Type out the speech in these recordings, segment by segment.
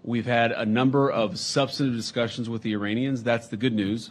We've had a number of substantive discussions with the Iranians. That's the good news.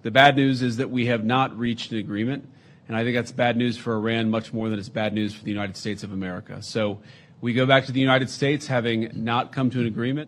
The bad news is that we have not reached an agreement, and I think that's bad news for Iran much more than it's bad news for the United States of America. So we go back to the United States having not come to an agreement.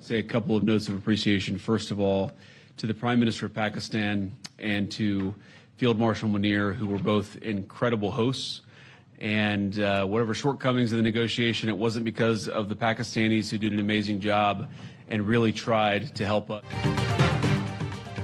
Say a couple of notes of appreciation. First of all, to the Prime Minister of Pakistan and to Field Marshal Munir, who were both incredible hosts. And whatever shortcomings in the negotiation, it wasn't because of the Pakistanis who did an amazing job and really tried to help us.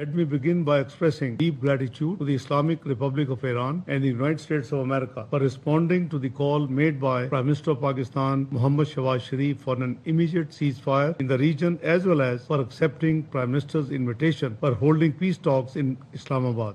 Let me begin by expressing deep gratitude to the Islamic Republic of Iran and the United States of America for responding to the call made by Prime Minister of Pakistan, Mohammad Shahbaz Sharif, for an immediate ceasefire in the region, as well as for accepting Prime Minister's invitation for holding peace talks in Islamabad.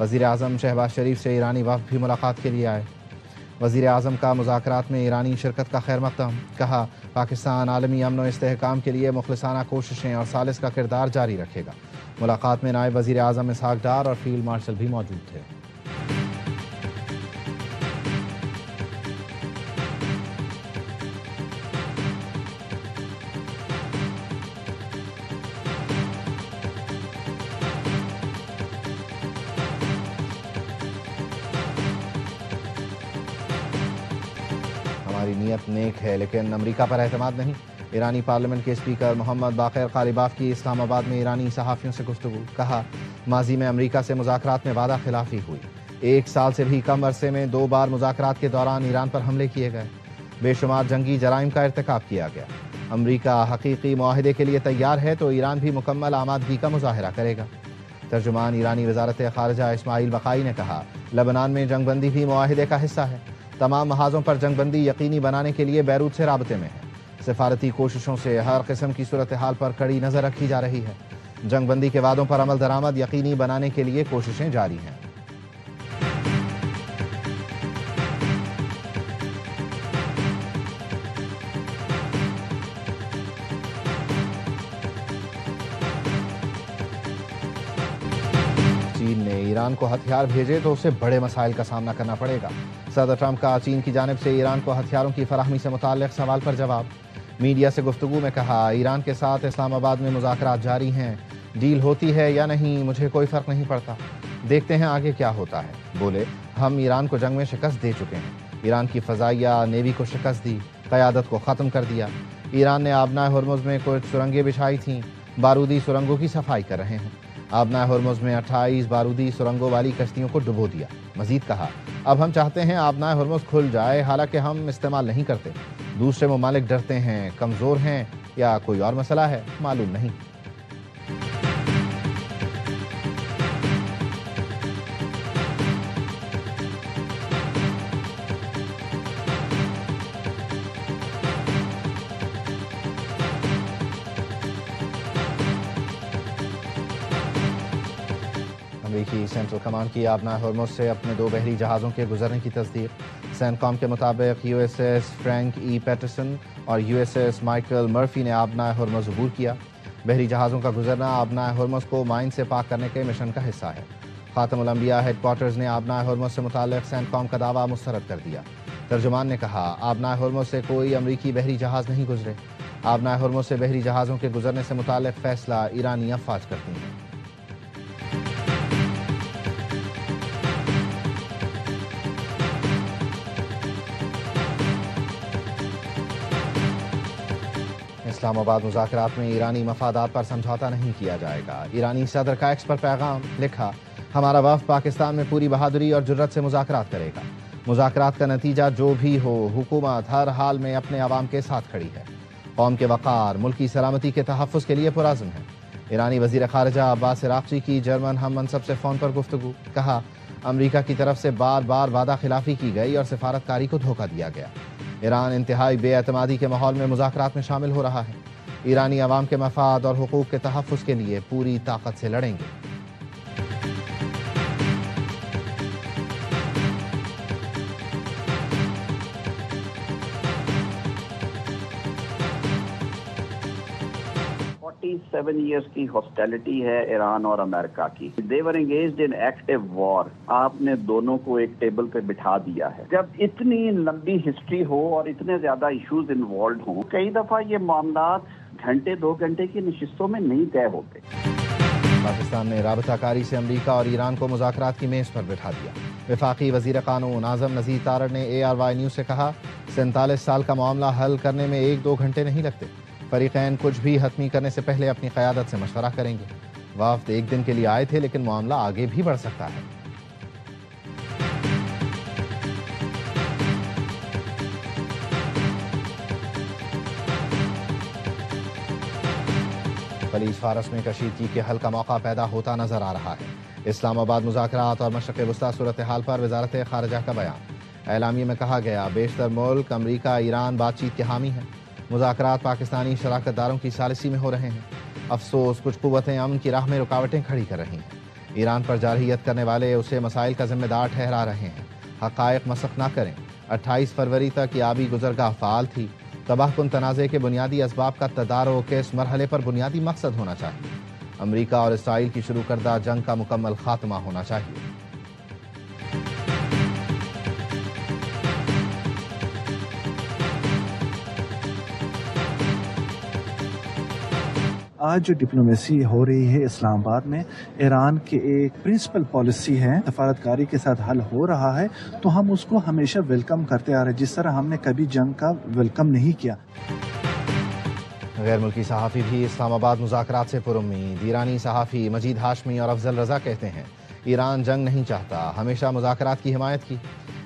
وزیر اعظم شہباز شریف سے ایرانی وفد بھی ملاقات کے لیے آئے۔ وزیر اعظم کا مذاکرات میں ایرانی شرکت کا خیر مقدم، کہا پاکستان عالمی امن و استحکام کے لیے مخلصانہ کوششیں اور ثالث کا کردار جاری رکھے گا۔ ملاقات میں نائب وزیر اعظم اسحاق ڈار اور فیلڈ مارشل بھی موجود تھے۔ ہماری نیت نیک ہے لیکن امریکہ پر اعتماد نہیں۔ ایرانی پارلیمنٹ کے اسپیکر محمد باقر قالیباف کی اسلام آباد میں ایرانی صحافیوں سے گفتگو، کہا ماضی میں امریکہ سے مذاکرات میں وعدہ خلافی ہوئی، 1 سال سے بھی کم عرصے میں 2 بار مذاکرات کے دوران ایران پر حملے کیے گئے، بے شمار جنگی جرائم کا ارتکاب کیا گیا۔ امریکہ حقیقی معاہدے کے لیے تیار ہے تو ایران بھی مکمل آمادگی کا مظاہرہ کرے گا۔ ترجمان ایرانی وزارت خارجہ اسماعیل بقائی نے کہا لبنان میں جنگ بندی بھی معاہدے کا حصہ ہے، تمام محاذوں پر جنگ بندی یقینی بنانے کے لیے بیروت سے رابطے میں ہے۔ سفارتی کوششوں سے ہر قسم کی صورتحال پر کڑی نظر رکھی جا رہی ہے۔ جنگ بندی کے وعدوں پر عمل درآمد یقینی بنانے کے لیے کوششیں جاری ہیں۔ چین نے ایران کو ہتھیار بھیجے تو اسے بڑے مسائل کا سامنا کرنا پڑے گا۔ صدر ٹرمپ کا چین کی جانب سے ایران کو ہتھیاروں کی فراہمی سے متعلق سوال پر جواب۔ میڈیا سے گفتگو میں کہا ایران کے ساتھ اسلام آباد میں مذاکرات جاری ہیں، ڈیل ہوتی ہے یا نہیں مجھے کوئی فرق نہیں پڑتا، دیکھتے ہیں آگے کیا ہوتا ہے۔ بولے ہم ایران کو جنگ میں شکست دے چکے ہیں، ایران کی فضائیہ نیوی کو شکست دی، قیادت کو ختم کر دیا۔ ایران نے آبنائے ہرمز میں کچھ سرنگیں بچھائی تھیں، بارودی سرنگوں کی صفائی کر رہے ہیں۔ آبنائے ہرمز میں 28 بارودی سرنگوں والی کشتیوں کو ڈبو دیا۔ مزید کہا اب ہم چاہتے ہیں آبنائے ہرمز کھل جائے، حالانکہ ہم استعمال نہیں کرتے۔ دوسرے ممالک ڈرتے ہیں، کمزور ہیں یا کوئی اور مسئلہ ہے معلوم نہیں۔ امریکی سینٹرل کمانڈ کی آبنائے ہرمز سے اپنے 2 بحری جہازوں کے گزرنے کی تصدیق۔ سینٹ کام کے مطابق یو ایس ایس فرینک ای پیٹرسن اور U S S Michael Murphy نے آبنائے ہرمز عبور کیا۔ بحری جہازوں کا گزرنا آبنائے ہرمز کو مائن سے پاک کرنے کے مشن کا حصہ ہے۔ خاتم الانبیاء ہیڈ کوارٹرز نے آبنائے ہرمز سے متعلق سینٹ کام کا دعویٰ مسترد کر دیا۔ ترجمان نے کہا آبنائے ہرمز سے کوئی امریکی بحری جہاز نہیں گزرے۔ آبنائے ہرمز سے بحری جہازوں کے گزرنے سے متعلق فیصلہ ایرانی افواج کرتی ہیں۔ اسلام آباد مذاکرات میں ایرانی مفادات پر سمجھوتا نہیں کیا جائے گا۔ ایرانی صدر کا ایکس پر پیغام، لکھا ہمارا وفد پاکستان میں پوری بہادری اور جرأت سے مذاکرات کرے گا۔ مذاکرات کا نتیجہ جو بھی ہو، حکومت ہر حال میں اپنے عوام کے ساتھ کھڑی ہے، قوم کے وقار، ملکی سلامتی کے تحفظ کے لیے پرعزم ہے۔ ایرانی وزیر خارجہ عباس عراقچی کی جرمن ہم منصب سے فون پر گفتگو، کہا امریکہ کی طرف سے بار بار وعدہ خلافی کی گئی اور سفارتکاری کو دھوکہ دیا گیا۔ ایران انتہائی بے اعتمادی کے ماحول میں مذاکرات میں شامل ہو رہا ہے۔ ایرانی عوام کے مفاد اور حقوق کے تحفظ کے لیے پوری طاقت سے لڑیں گے۔ سیون ایئرس کی ہاسٹیلٹی ہے ایران اور امریکہ کی۔ دے ور انگیجڈ ان ایکٹیو وار۔ آپ نے دونوں کو ایک ٹیبل پہ بٹھا دیا ہے۔ جب اتنی لمبی ہسٹری ہو اور اتنے زیادہ ایشوز انوالوڈ ہوں، کئی دفعہ یہ معاملات گھنٹے 2 گھنٹے کی نشستوں میں نہیں طے ہوتے۔ پاکستان نے رابطہ کاری سے امریکہ اور ایران کو مذاکرات کی میز پر بٹھا دیا۔ وفاقی وزیر قانون اعظم نذیر تارڑ نے ARY نیوز سے کہا 47 سال کا معاملہ حل کرنے میں 1-2 گھنٹے نہیں لگتے۔ فریقین کچھ بھی حتمی کرنے سے پہلے اپنی قیادت سے مشورہ کریں گے۔ وفد 1 دن کے لیے آئے تھے لیکن معاملہ آگے بھی بڑھ سکتا ہے۔ خلیج فارس میں کشیدگی کے حل کا موقع پیدا ہوتا نظر آ رہا ہے۔ اسلام آباد مذاکرات اور مشرق وسطی صورتحال پر وزارت خارجہ کا بیان۔ اعلامیے میں کہا گیا بیشتر ملک امریکہ ایران بات چیت کے حامی ہیں۔ مذاکرات پاکستانی شراکت داروں کی ثالثی میں ہو رہے ہیں۔ افسوس کچھ قوتیں امن کی راہ میں رکاوٹیں کھڑی کر رہی ہیں۔ ایران پر جارحیت کرنے والے اسے مسائل کا ذمہ دار ٹھہرا رہے ہیں۔ حقائق مسخ نہ کریں۔ 28 فروری تک یہ آبی گزرگاہ فعال تھی۔ تباہ کن تنازع کے بنیادی اسباب کا تدارک اس مرحلے پر بنیادی مقصد ہونا چاہیے۔ امریکہ اور اسرائیل کی شروع کردہ جنگ کا مکمل خاتمہ ہونا چاہیے۔ آج جو ڈپلومیسی ہو رہی ہے اسلام آباد میں، ایران کی ایک پرنسپل پالیسی ہے، سفارتکاری کے ساتھ حل ہو رہا ہے تو ہم اس کو ہمیشہ ویلکم کرتے آ رہے ہیں، جس طرح ہم نے کبھی جنگ کا ویلکم نہیں کیا۔ غیر ملکی صحافی بھی اسلام آباد مذاکرات سے پر امید۔ ایرانی صحافی مجید ہاشمی اور افضل رضا کہتے ہیں ایران جنگ نہیں چاہتا، ہمیشہ مذاکرات کی حمایت کی۔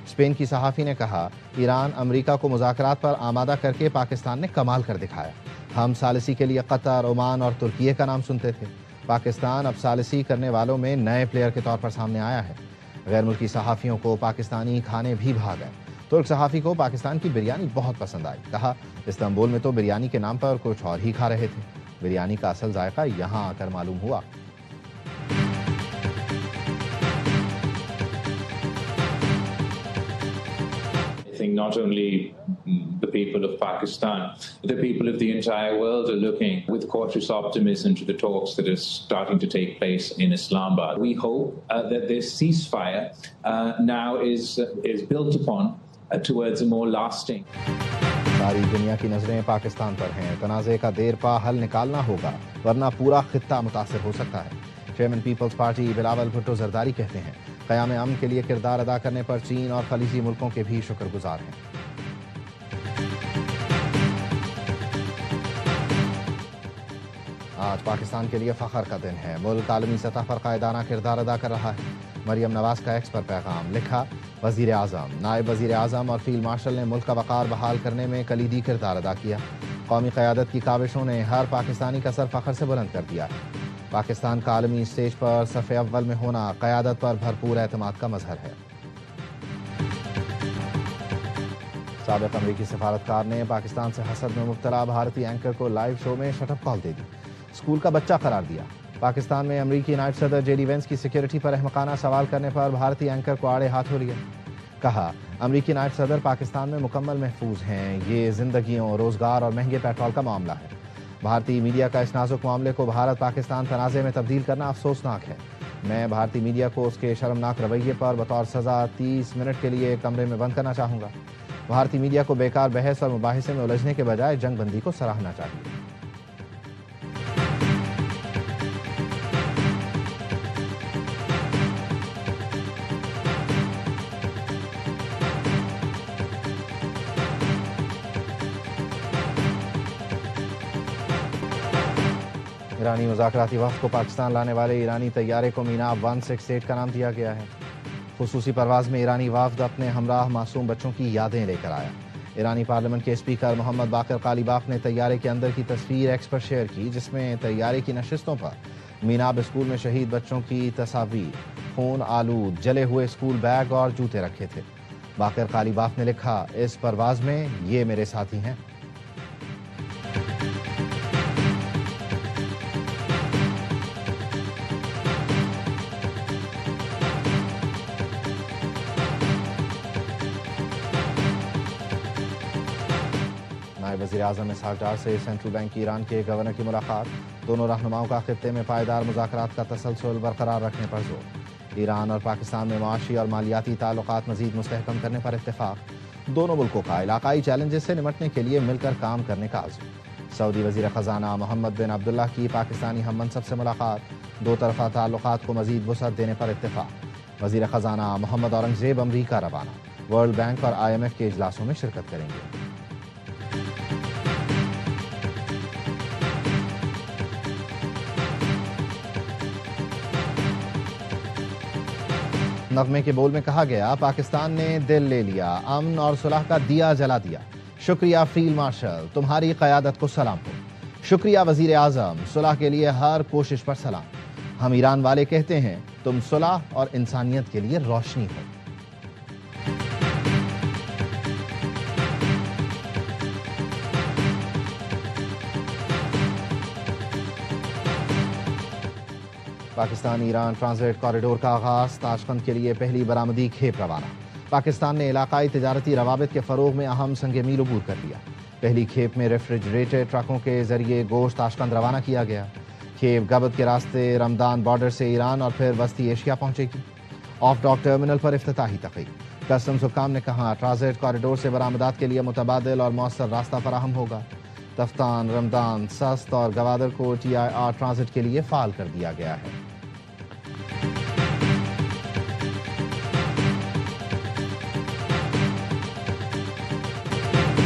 اسپین کی صحافی نے کہا ایران امریکہ کو مذاکرات پر آمادہ کر کے پاکستان نے کمال کر دکھایا۔ ہم ثالثی کے لیے قطر، عمان اور ترکیے کا نام سنتے تھے، پاکستان اب ثالثی کرنے والوں میں نئے پلیئر کے طور پر سامنے آیا ہے۔ غیر ملکی صحافیوں کو پاکستانی کھانے بھی بھا گئے۔ ترک صحافی کو پاکستان کی بریانی بہت پسند آئی، کہا استنبول میں تو بریانی کے نام پر کچھ اور ہی کھا رہے تھے، بریانی کا اصل ذائقہ یہاں آ کر معلوم ہوا۔ I think not only the people of Pakistan, the people of the entire world are looking with cautious optimism to the talks that are starting to take place in Islamabad. We hope that this ceasefire now is built upon towards a more lasting. ساری دنیا کی نظریں پاکستان پر ہیں، تنازع کا دیر پا حل نکالنا ہوگا ورنہ پورا خطہ متاثر ہو سکتا ہے۔ Chairman peoples party Bilawal Bhutto Zardari کہتے ہیں قیام امن کے لیے کردار ادا کرنے پر چین اور خلیجی ملکوں کے بھی شکر گزار ہیں۔ آج پاکستان کے لیے فخر کا دن ہے، ملک عالمی سطح پر قائدانہ کردار ادا کر رہا ہے۔ مریم نواز کا ایکس پر پیغام، لکھا وزیر اعظم، نائب وزیر اعظم اور فیلڈ مارشل نے ملک کا وقار بحال کرنے میں کلیدی کردار ادا کیا۔ قومی قیادت کی کاوشوں نے ہر پاکستانی کا سر فخر سے بلند کر دیا ہے۔ پاکستان کا عالمی اسٹیج پر صف اول میں ہونا قیادت پر بھرپور اعتماد کا مظہر ہے۔ سابق امریکی سفارتکار نے پاکستان سے حسد میں مبتلا بھارتی اینکر کو لائیو شو میں شٹ اپ کال دے دی، اسکول کا بچہ قرار دیا۔ پاکستان میں امریکی نائب صدر جے ڈی وینس کی سیکیورٹی پر احمقانہ سوال کرنے پر بھارتی اینکر کو آڑے ہاتھ ہو لیا۔ کہا امریکی نائب صدر پاکستان میں مکمل محفوظ ہیں، یہ زندگیوں، روزگار اور مہنگے پیٹرول کا معاملہ ہے۔ بھارتی میڈیا کا اس نازک معاملے کو بھارت پاکستان تنازع میں تبدیل کرنا افسوسناک ہے۔ میں بھارتی میڈیا کو اس کے شرمناک رویے پر بطور سزا 30 منٹ کے لیے کمرے میں بند کرنا چاہوں گا۔ بھارتی میڈیا کو بیکار بحث اور مباحثے میں الجھنے کے بجائے جنگ بندی کو سراہنا چاہیے۔ ایرانی مذاکراتی وفد کو پاکستان لانے والے ایرانی طیارے کو مینا 168 کا نام دیا گیا ہے۔ خصوصی پرواز میں ایرانی وفد اپنے ہمراہ معصوم بچوں کی یادیں لے کر آیا۔ ایرانی پارلیمنٹ کے اسپیکر محمد باقر قالیباف نے طیارے کے اندر کی تصویر ایکس پر شیئر کی، جس میں طیارے کی نشستوں پر میناب اسکول میں شہید بچوں کی تصاویر، خون آلود جلے ہوئے اسکول بیگ اور جوتے رکھے تھے۔ باقر قالیباف نے لکھا اس پرواز میں یہ میرے ساتھی ہیں۔ وزیر اعظم اسحاق ڈار سے سینٹرل بینک ایران کے گورنر کی ملاقات، دونوں رہنماؤں کا خطے میں پائیدار مذاکرات کا تسلسل برقرار رکھنے پر زور۔ ایران اور پاکستان میں معاشی اور مالیاتی تعلقات مزید مستحکم کرنے پر اتفاق، دونوں ملکوں کا علاقائی چیلنجز سے نمٹنے کے لیے مل کر کام کرنے کا عزم۔ سعودی وزیر خزانہ محمد بن عبداللہ کی پاکستانی ہم منصب سے ملاقات، دو طرفہ تعلقات کو مزید وسعت دینے پر اتفاق۔ وزیر خزانہ محمد اورنگزیب امریکہ روانہ، ورلڈ بینک اور IMF کے اجلاسوں میں شرکت کریں گے۔ نغمے کے بول میں کہا گیا پاکستان نے دل لے لیا، امن اور صلح کا دیا جلا دیا۔ شکریہ فیلڈ مارشل، تمہاری قیادت کو سلام ہو۔ شکریہ وزیر اعظم، صلح کے لیے ہر کوشش پر سلام۔ ہم ایران والے کہتے ہیں تم صلح اور انسانیت کے لیے روشنی ہو۔ پاکستان ایران ٹرانزٹ کوریڈور کا آغاز، تاشقند کے لیے پہلی برآمدی کھیپ روانہ۔ پاکستان نے علاقائی تجارتی روابط کے فروغ میں اہم سنگ میل عبور کر لیا۔ پہلی کھیپ میں ریفریجریٹڈ ٹرکوں کے ذریعے گوشت تاشقند روانہ کیا گیا۔ کھیپ گبت کے راستے رمدان بارڈر سے ایران اور پھر وسطی ایشیا پہنچے گی۔ آف ڈاک ٹرمینل پر افتتاحی تقریب۔ کسٹمز حکام نے کہا ٹرانزٹ کوریڈور سے برآمدات کے لیے متبادل اور مؤثر راستہ فراہم ہوگا۔ تفتان، رمدان، سست اور گوادر کو TIR ٹرانزٹ کے لیے فعال کر دیا گیا ہے۔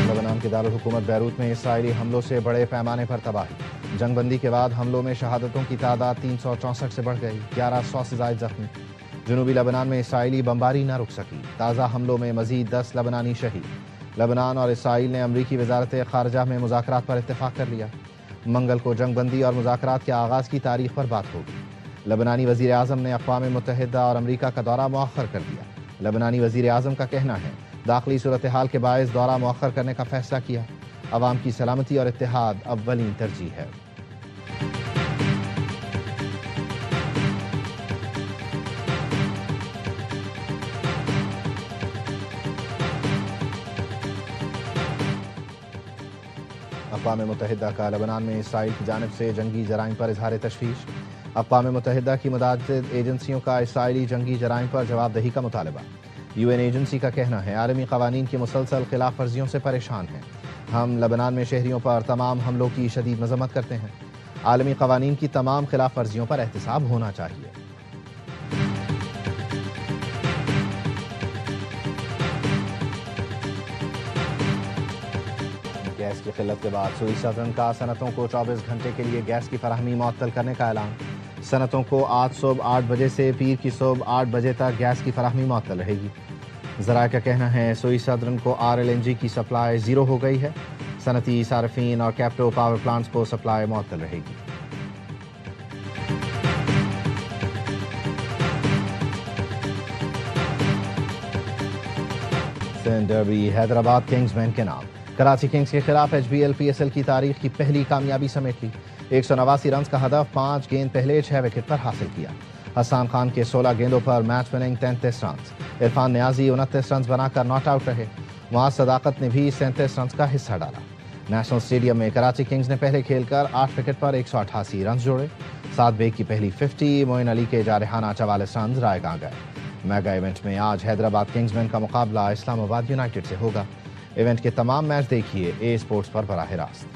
لبنان کے دارالحکومت بیروت میں اسرائیلی حملوں سے بڑے پیمانے پر تباہی۔ جنگ بندی کے بعد حملوں میں شہادتوں کی تعداد 364 سے بڑھ گئی، 1100 سے زائد زخمی۔ جنوبی لبنان میں اسرائیلی بمباری نہ رک سکی، تازہ حملوں میں مزید 10 لبنانی شہید۔ لبنان اور اسرائیل نے امریکی وزارت خارجہ میں مذاکرات پر اتفاق کر لیا۔ منگل کو جنگ بندی اور مذاکرات کے آغاز کی تاریخ پر بات ہوگی۔ لبنانی وزیر اعظم نے اقوام متحدہ اور امریکہ کا دورہ مؤخر کر دیا۔ لبنانی وزیر اعظم کا کہنا ہے داخلی صورتحال کے باعث دورہ مؤخر کرنے کا فیصلہ کیا۔ عوام کی سلامتی اور اتحاد اولین ترجیح ہے۔ اقوام متحدہ کا لبنان میں اسرائیل کی جانب سے جنگی جرائم پر اظہار تشویش۔ اقوام متحدہ کی متعدد ایجنسیوں کا اسرائیلی جنگی جرائم پر جواب دہی کا مطالبہ۔ UN ایجنسی کا کہنا ہے عالمی قوانین کی مسلسل خلاف ورزیوں سے پریشان ہیں۔ ہم لبنان میں شہریوں پر تمام حملوں کی شدید مذمت کرتے ہیں۔ عالمی قوانین کی تمام خلاف ورزیوں پر احتساب ہونا چاہیے۔ گیس کی قلت کے بعد سوئی سدرن کا صنعتوں کو 24 گھنٹے کے لیے گیس کی فراہمی معطل کرنے کا اعلان۔ صنعتوں کو آج صبح 8 بجے سے پیر کی صبح 8 بجے تک گیس کی فراہمی معطل رہے گی۔ ذرائع کا کہنا ہے سوئی سدرن کو RLNG کی سپلائی زیرو ہو گئی ہے۔ صنعتی صارفین اور کیپٹو پاور پلانٹس کو سپلائی معطل رہے گی۔ سندھ ڈربی حیدرآباد کنگز مین کے نام۔ کراچی کنگز کے خلاف HBL PSL کی تاریخ کی پہلی کامیابی سمیٹ لی۔ 189 رنز کا ہدف 5 گیند پہلے 6 وکٹ پر حاصل کیا۔ حسان خان کے 16 گیندوں پر میچ وننگ 33 رنز۔ عرفان نیازی 29 رنز بنا کر ناٹ آؤٹ رہے۔ معاذ صداقت نے بھی 37 رنز کا حصہ ڈالا۔ نیشنل اسٹیڈیم میں کراچی کنگز نے پہلے کھیل کر 8 وکٹ پر 188 رنز جوڑے۔ 7 بیگ کی پہلی 50 معین علی کے جارحانہ 44 رنز رائے گاں گئے۔ میگا ایونٹ میں آج حیدرآباد کنگز مین کا مقابلہ اسلام آباد یونائٹڈ سے ہوگا۔ ایونٹ کے تمام میچ دیکھیے اے اسپورٹس پر براہ راست۔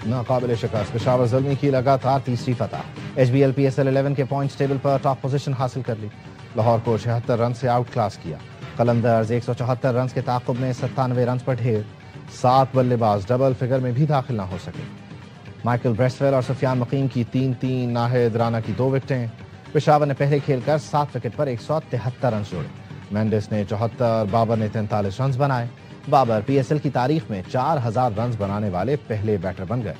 ناقابل شکست پشاور زلمی کی لگاتار تیسری فتح۔ HBL PSL 11 کے پوائنٹس ٹیبل پر ٹاپ پوزیشن حاصل کر لی۔ لاہور کو 76 رن سے آؤٹ کلاس کیا۔ قلندرز 174 رنز کے تعاقب میں 97 رنز پر ڈھیر۔ 7 بلے باز ڈبل فگر میں بھی داخل نہ ہو سکے۔ مائیکل بریسویل اور سفیان مقیم کی 3-3، ناہید رانا کی 2 وکٹیں۔ پشاور نے پہلے کھیل کر 7 وکٹ پر 173 رنز جوڑے۔ مینڈس نے 74، بابر نے 43 رنز بنائے۔ بابر PSL کی تاریخ میں 4000 رنز بنانے والے پہلے بیٹر بن گئے۔